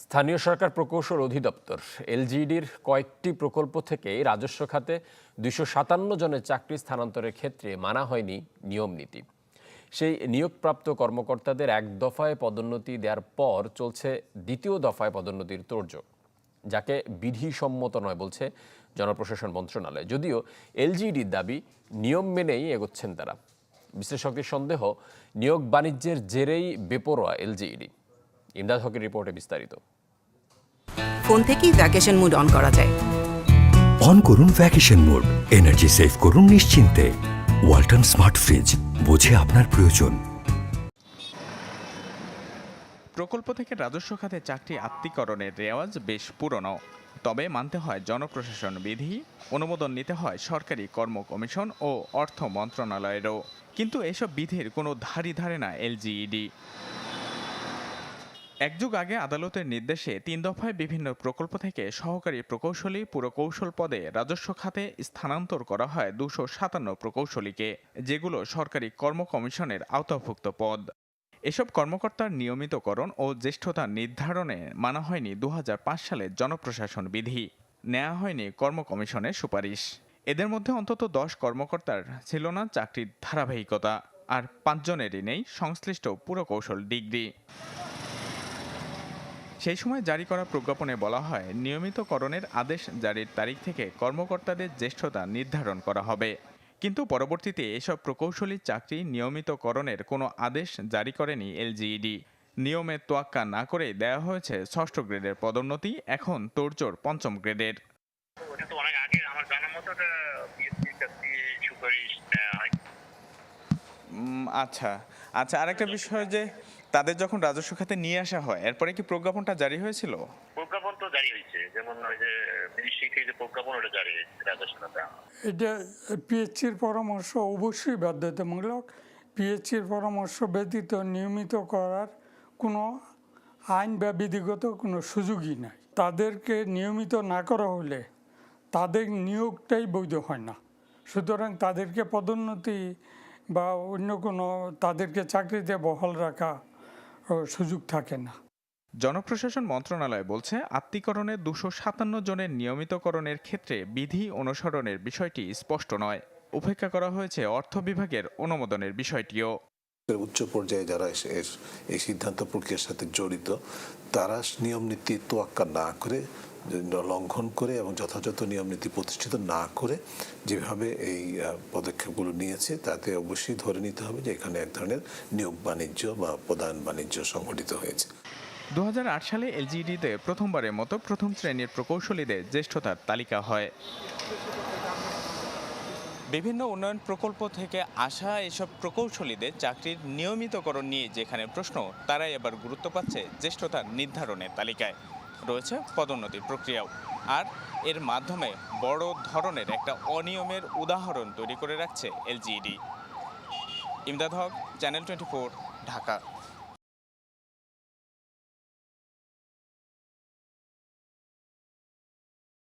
স্থানীয় সরকার প্রকৌশল অধিদপ্তর এলজিইডির কয়েকটি প্রকল্প থেকে রাজস্ব খাতে ২৫৭ জনের চাকরি স্থানান্তরের ক্ষেত্রে মানা হয়নি নিয়ম নীতি। সেই নিয়োগপ্রাপ্ত কর্মকর্তাদের এক দফায় পদোন্নতি দেওয়ার পর চলছে দ্বিতীয় দফায় পদোন্নতির তোড়জোড়, যাকে বিধিসম্মত নয় বলছে জনপ্রশাসন মন্ত্রণালয়। যদিও এলজিইডির দাবি নিয়ম মেনেই এগোচ্ছেন তারা। বিশ্লেষকদের সন্দেহ নিয়োগ বাণিজ্যের জেরেই বেপরোয়া এলজিইডি। ইমদাদ হকের রিপোর্টে বিস্তারিত। ফোন থেকেই ভ্যাকেশন মোড অন করা যায়। অন করুন ভ্যাকেশন মোড, এনার্জি সেভ করুন নিশ্চিন্তে। ওয়ালটন স্মার্ট ফ্রিজ, বোঝে আপনার প্রয়োজন। প্রকল্প থেকে রাজস্ব খাতে চাকরি আত্মীকরণের রেওয়াজ বেশ পুরনো, তবে মানতে হয় জনপ্রশাসন বিধি, অনুমোদন নিতে হয় সরকারি কর্ম কমিশন ও অর্থ মন্ত্রণালয়েরও। কিন্তু এসব বিধির কোনো ধারই ধারে না এলজিইডি। এক যুগ আগে আদালতের নির্দেশে ৩ দফায় বিভিন্ন প্রকল্প থেকে সহকারী প্রকৌশলী পুরকৌশল পদে রাজস্ব খাতে স্থানান্তর করা হয় ২৫৭ প্রকৌশলীকে, যেগুলো সরকারি কর্ম কমিশনের আওতাভুক্ত পদ। এসব কর্মকর্তার নিয়মিতকরণ ও জ্যেষ্ঠতা নির্ধারণে মানা হয়নি ২০০৫ সালের জনপ্রশাসন বিধি, নেওয়া হয়নি কর্ম কমিশনের সুপারিশ। এদের মধ্যে অন্তত ১০ কর্মকর্তার ছিল না চাকরির ধারাবাহিকতা, আর ৫ জনেরই নেই সংশ্লিষ্ট পুরকৌশল ডিগ্রি। সেই সময় জারি করা প্রজ্ঞাপনে বলা হয়, নিয়মিতকরণের আদেশ জারির তারিখ থেকে কর্মকর্তাদের জ্যেষ্ঠতা নির্ধারণ করা হবে। কিন্তু পরবর্তীতে এসব প্রকৌশলী চাকরি নিয়মিতকরণের কোনো আদেশ জারি করেনি এলজিইডি। নিয়মের তোয়াক্কা না করে দেওয়া হয়েছে ৬ষ্ঠ গ্রেডের পদোন্নতি, এখন তোড়জোড় ৫ম গ্রেডের। আচ্ছা আচ্ছা, আরেকটা বিষয় যে তাদের যখন রাজস্ব খাতে নিয়ে আসা হয়, এরপরে কি প্রজ্ঞাপনটা জারি হয়েছিল? প্রজ্ঞাপন তো জারি হয়েছে, যেমন ওই যে মিনিস্ট্রি থেকে যে প্রজ্ঞাপন ওটা জারি হয়েছে রাজস্ব খাতে। এটা পিএইচসির পরামর্শ অবশ্যই বাধ্যতামূলক। পিএইচসির পরামর্শ ব্যতীত নিয়মিত করার কোনো আইন বা বিধিগত কোনো সুযোগই নাই। তাদেরকে নিয়মিত না করা হলে তাদের নিয়োগটাই বৈধ হয় না। সুতরাং তাদেরকে পদোন্নতি বা অন্য কোনো তাদেরকে চাকরিতে বহাল রাখা সুযোগ থাকে না। জনপ্রশাসন মন্ত্রণালয় বলছে, আত্মীকরণের ২৫৭ জনের নিয়মিতকরণের ক্ষেত্রে বিধি অনুসরণের বিষয়টি স্পষ্ট নয়। উপেক্ষা করা হয়েছে অর্থ বিভাগের অনুমোদনের বিষয়টিও। উচ্চ পর্যায়ে যারা এই সিদ্ধান্ত প্রক্রিয়ার সাথে জড়িত, তারা নিয়ম নীতি তোয়াক্কা না করে, লঙ্ঘন করে এবং যথাযথ নিয়ম নীতি প্রতিষ্ঠিত না করে যেভাবে এই পদক্ষেপগুলো নিয়েছে, তাতে অবশ্যই ধরে নিতে হবে যে এখানে এক ধরনের নিয়োগ বাণিজ্য বা প্রদান বাণিজ্য সংঘটিত হয়েছে। ২০০৮ সালে এলজিইডিতে প্রথমবারের মতো প্রথম শ্রেণীর প্রকৌশলীদের জ্যেষ্ঠতার তালিকা হয়। বিভিন্ন উন্নয়ন প্রকল্প থেকে আসা এসব প্রকৌশলীদের চাকরির নিয়মিতকরণ নিয়ে যেখানে প্রশ্ন, তারাই এবার গুরুত্ব পাচ্ছে জ্যেষ্ঠতার নির্ধারণের তালিকায়। রয়েছে পদোন্নতির প্রক্রিয়াও, আর এর মাধ্যমে বড় ধরনের একটা অনিয়মের উদাহরণ তৈরি করে রাখছে এলজিইডি। ইমদাদ হক, চ্যানেল 24, ঢাকা।